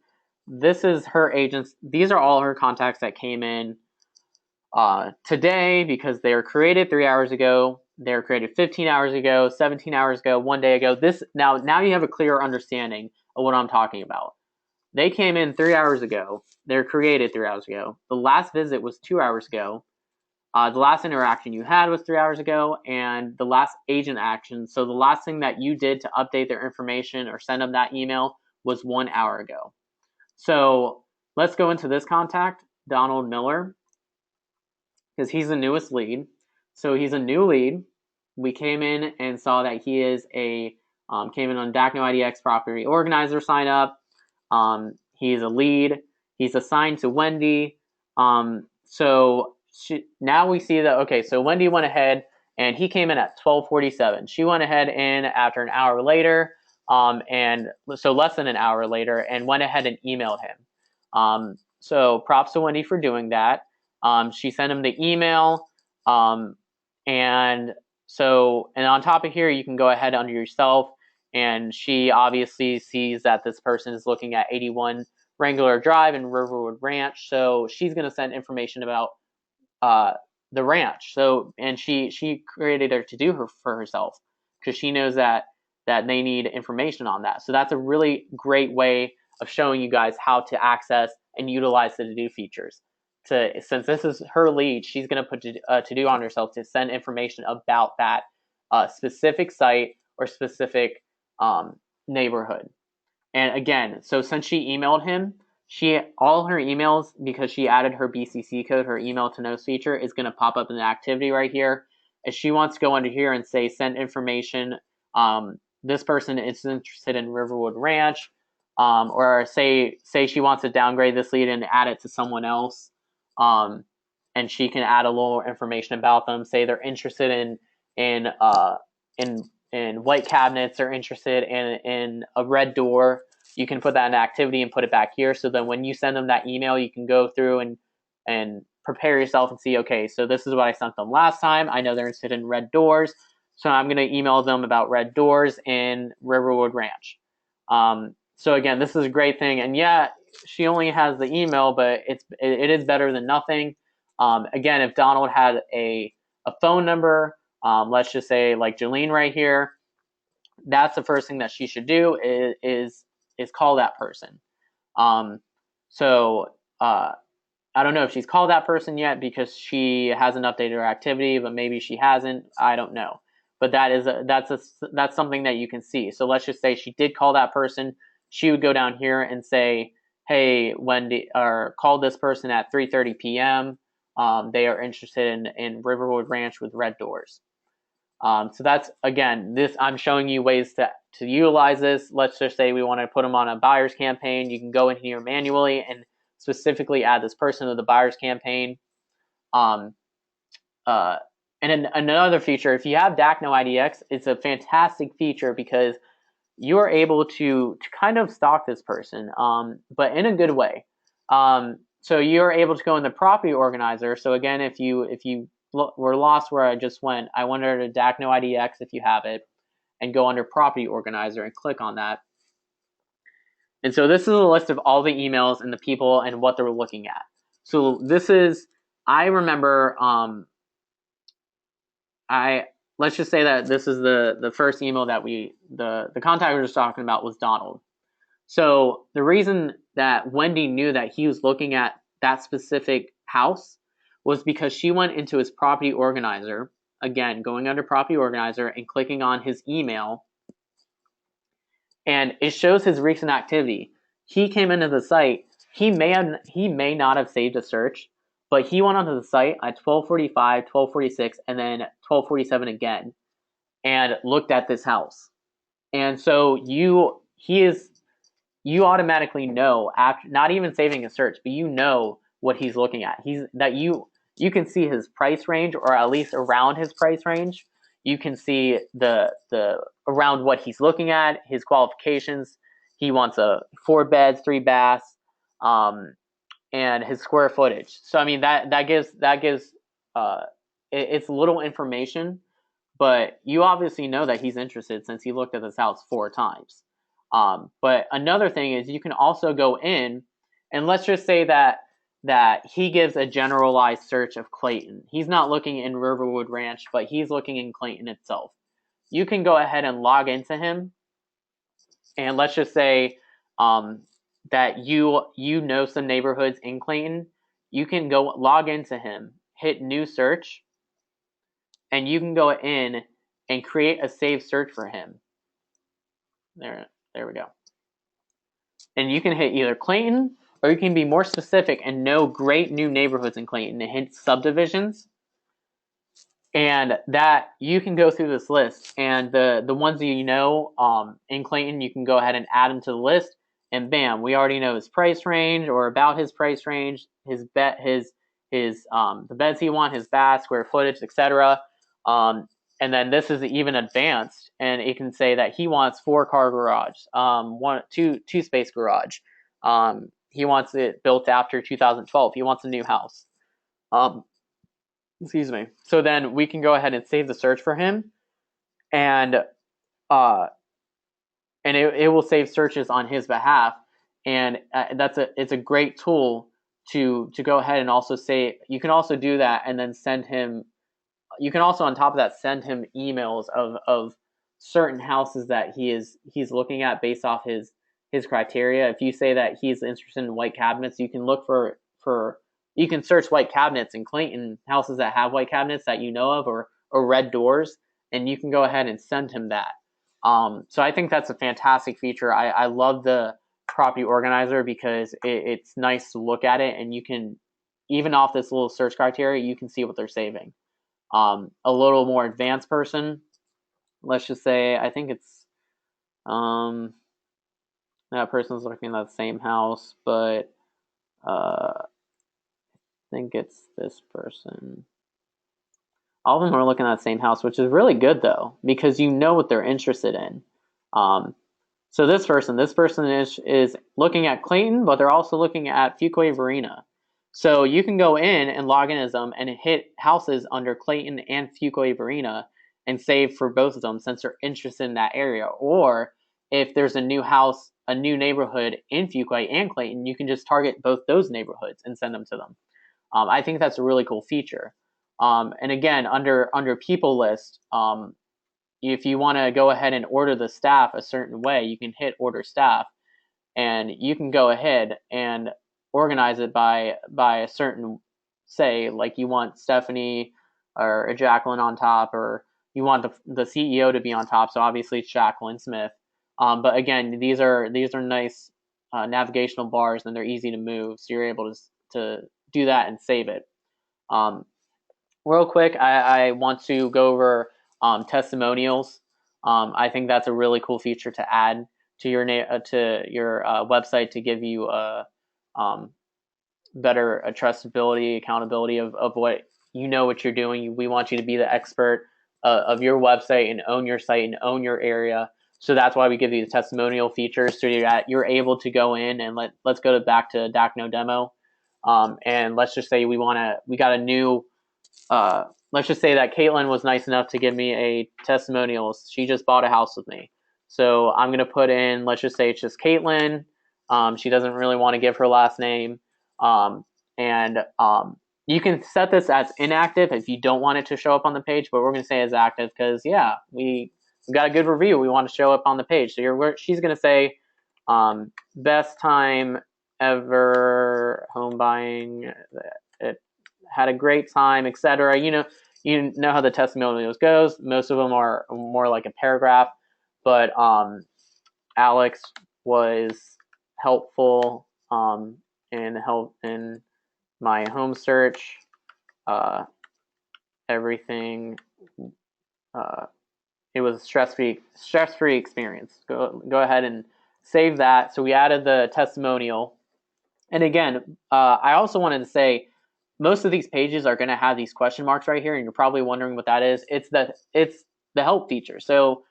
her agents. These are all her contacts that came in today because they were created 3 hours ago. They were created 15 hours ago, 17 hours ago, 1 day ago. Now you have a clearer understanding of what I'm talking about. They came in 3 hours ago. They were created 3 hours ago. The last visit was 2 hours ago. The last interaction you had was 3 hours ago, and the last agent action, so the last thing that you did to update their information or send them that email was 1 hour ago. So let's go into this contact, Donald Miller, because he's the newest lead. So he's a new lead. We came in and saw that he is came in on Dakno IDX property organizer sign up. He's a lead. He's assigned to Wendy. Now we see that, okay, so Wendy went ahead and he came in at 12:47. She went ahead in after an hour later, and so less than an hour later, and went ahead and emailed him. So props to Wendy for doing that. She sent him the email, and on top of here, you can go ahead under yourself, and she obviously sees that this person is looking at 81 Wrangler Drive in Riverwood Ranch, so she's going to send information about the ranch. So, and she created her to do for herself because she knows that they need information on that. So that's a really great way of showing you guys how to access and utilize the to-do features. Since this is her lead, she's going to put to-do on herself to send information about that specific site or specific neighborhood. And again, so since she emailed him, all her emails, because she added her BCC code, her email to notes feature, is going to pop up in the activity right here. If she wants to go under here and say send information, this person is interested in Riverwood Ranch, or say she wants to downgrade this lead and add it to someone else, and she can add a little information about them. Say they're interested in white cabinets, they're interested in a red door. You can put that in activity and put it back here. So then when you send them that email, you can go through and prepare yourself and see, okay, so this is what I sent them last time. I know they're interested in red doors. So I'm going to email them about red doors in Riverwood Ranch. So again, this is a great thing. And yeah, she only has the email, but it is better than nothing. Again, if Donald had a phone number, let's just say like Jolene right here, that's the first thing that she should do is call that person. I don't know if she's called that person yet because she hasn't updated her activity, but maybe she hasn't. I don't know. But that's something that you can see. So let's just say she did call that person. She would go down here and say, hey, Wendy, or call this person at 3:30 p.m. They are interested in Riverwood Ranch with red doors. So that's, again, I'm showing you ways to utilize this. Let's just say we want to put them on a buyer's campaign. You can go in here manually and specifically add this person to the buyer's campaign. And then another feature, if you have Dakno IDX, it's a fantastic feature because you are able to kind of stalk this person, but in a good way. so you're able to go in the property organizer. So again, if you were lost where I just went, I went over to Dakno IDX if you have it, and go under property organizer and click on that. And so this is a list of all the emails and the people and what they're looking at. So this is, I remember, let's just say that this is the first email that the contact we were just talking about was Donald. So the reason that Wendy knew that he was looking at that specific house was because she went into his property organizer, again, going under property organizer and clicking on his email, and it shows his recent activity. He came into the site. He may not have saved a search, but he went onto the site at 12:45, 12:46, and then 12:47 again, and looked at this house. And so you automatically know, after not even saving a search, but you know what he's looking at. You can see his price range, or at least around his price range. You can see the around what he's looking at, his qualifications. He wants 4 beds, 3 baths, and his square footage. So I mean that gives it's little information, but you obviously know that he's interested since he looked at this house 4 times. But another thing is you can also go in, and let's just say that he gives a generalized search of Clayton. He's not looking in Riverwood Ranch, but he's looking in Clayton itself. You can go ahead and log into him, and let's just say that you know some neighborhoods in Clayton. You can go log into him, hit new search, and you can go in and create a saved search for him. There we go. And you can hit either Clayton, or you can be more specific and know great new neighborhoods in Clayton and hit subdivisions. And that you can go through this list, and the ones that you know in Clayton, you can go ahead and add them to the list, and bam, we already know his price range, or about his price range, his the beds he wants, his bath, square footage, etc. And then this is even advanced, and it can say that he wants 4-car garage, 2-space garage. He wants it built after 2012. He wants a new house. Excuse me. So then we can go ahead and save the search for him, and it will save searches on his behalf. And it's a great tool to go ahead and also say, you can also do that and then send him. You can also, on top of that, send him emails of certain houses that he's looking at based off his criteria. If you say that he's interested in white cabinets, you can look for you can search white cabinets in Clayton, houses that have white cabinets that you know of, or red doors, and you can go ahead and send him that. So I think that's a fantastic feature. I love the property organizer because it's nice to look at it, and you can, even off this little search criteria, you can see what they're saving. A little more advanced person, let's just say, I think it's that person's looking at the same house, but I think it's this person. All of them are looking at the same house, which is really good though, because you know what they're interested in. So this person is looking at Clayton, but they're also looking at Fuquay Varina. So you can go in and log in as them and hit houses under Clayton and Fuquay Varina and save for both of them since they're interested in that area. Or if there's a new house, a new neighborhood in Fuquay and Clayton, you can just target both those neighborhoods and send them to them. I think that's a really cool feature. And again, under people list, if you want to go ahead and order the staff a certain way, you can hit order staff, and you can go ahead and organize it by a certain, say, like you want Stephanie or Jacqueline on top, or you want the CEO to be on top. So obviously it's Jacqueline Smith. But again, these are nice navigational bars, and they're easy to move, so you're able to do that and save it. Real quick, I want to go over testimonials. I think that's a really cool feature to add to your website to give you a better trustability, accountability of what you know what you're doing. We want you to be the expert of your website and own your site and own your area. So that's why we give you the testimonial features, so you're able to go in and let's go back to Dakno demo. And let's just say we got a new, let's just say that Caitlin was nice enough to give me a testimonial. She just bought a house with me. So I'm going to put in, let's just say it's just Caitlin. She doesn't really want to give her last name. And you can set this as inactive if you don't want it to show up on the page, but we're going to say as active because, yeah, we got a good review. We want to show up on the page. So she's going to say, best time ever home buying. It had a great time, etc. You know how the testimonials goes. Most of them are more like a paragraph, but Alex was helpful in my home search. Everything. It was a stress-free experience. Go ahead and save that. So we added the testimonial. And again, I also wanted to say, most of these pages are going to have these question marks right here, and you're probably wondering what that is. It's the help feature. So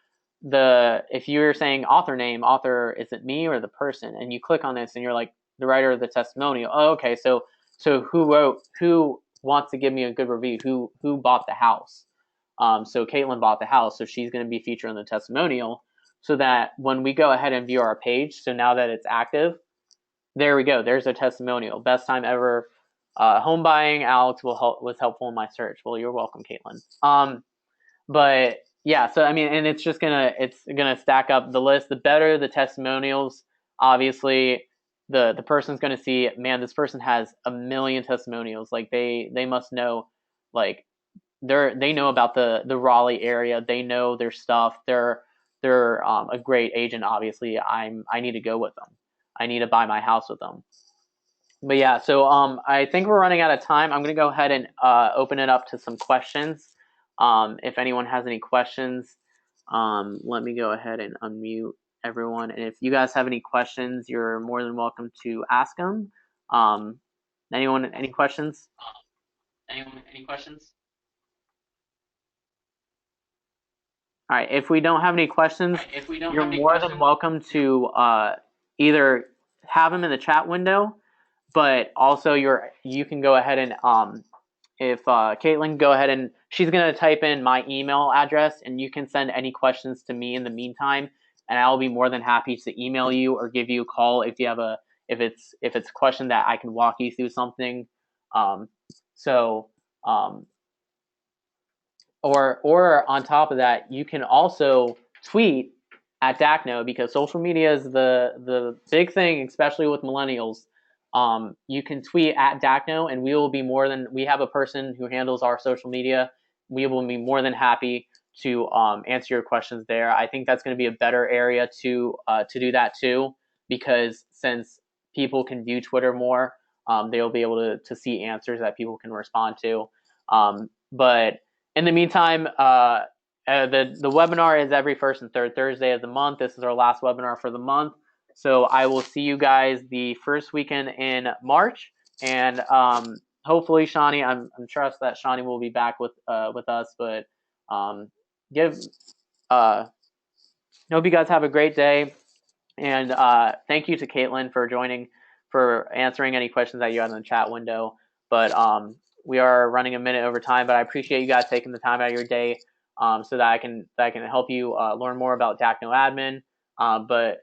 if you're saying author name, author, is it me or the person? And you click on this, and you're like, the writer of the testimonial. Oh, okay. So who wants to give me a good review? Who bought the house? So Caitlin bought the house, so she's going to be featured in the testimonial, so that when we go ahead and view our page, so now that it's active, there we go. There's a testimonial. Best time ever home buying. Alex was helpful in my search. Well, you're welcome, Caitlin. But yeah, so I mean, and it's gonna stack up the list. The better the testimonials, obviously, the person's gonna see, man, this person has a million testimonials. Like they must know, like they know about the Raleigh area. They know their stuff. They're a great agent. Obviously, I need to go with them. I need to buy my house with them. But yeah, so I think we're running out of time. I'm gonna go ahead and open it up to some questions. If anyone has any questions, let me go ahead and unmute everyone. And if you guys have any questions, you're more than welcome to ask them. Anyone, any questions? Anyone, any questions? All right. If we don't have any questions, you're more than welcome to either have them in the chat window, but also you can go ahead and if Caitlin go ahead and she's gonna type in my email address, and you can send any questions to me in the meantime, and I'll be more than happy to email you or give you a call if you have if it's a question that I can walk you through something. Or on top of that, you can also tweet at Dakno, because social media is the big thing, especially with millennials. You can tweet at Dakno, and we have a person who handles our social media. We will be more than happy to answer your questions there. I think that's going to be a better area to do that too, because since people can view Twitter more, they'll be able to see answers that people can respond to. But in the meantime, the webinar is every first and third Thursday of the month. This is our last webinar for the month. So I will see you guys the first weekend in March, and hopefully Shawnee, I'm trust that Shawnee will be back with us. But hope you guys have a great day, and thank you to Caitlin for joining, for answering any questions that you had in the chat window. But we are running a minute over time, but I appreciate you guys taking the time out of your day so that I can help you learn more about Dakno Admin. But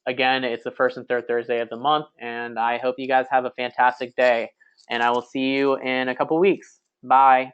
again, it's the first and third Thursday of the month, and I hope you guys have a fantastic day. And I will see you in a couple weeks. Bye.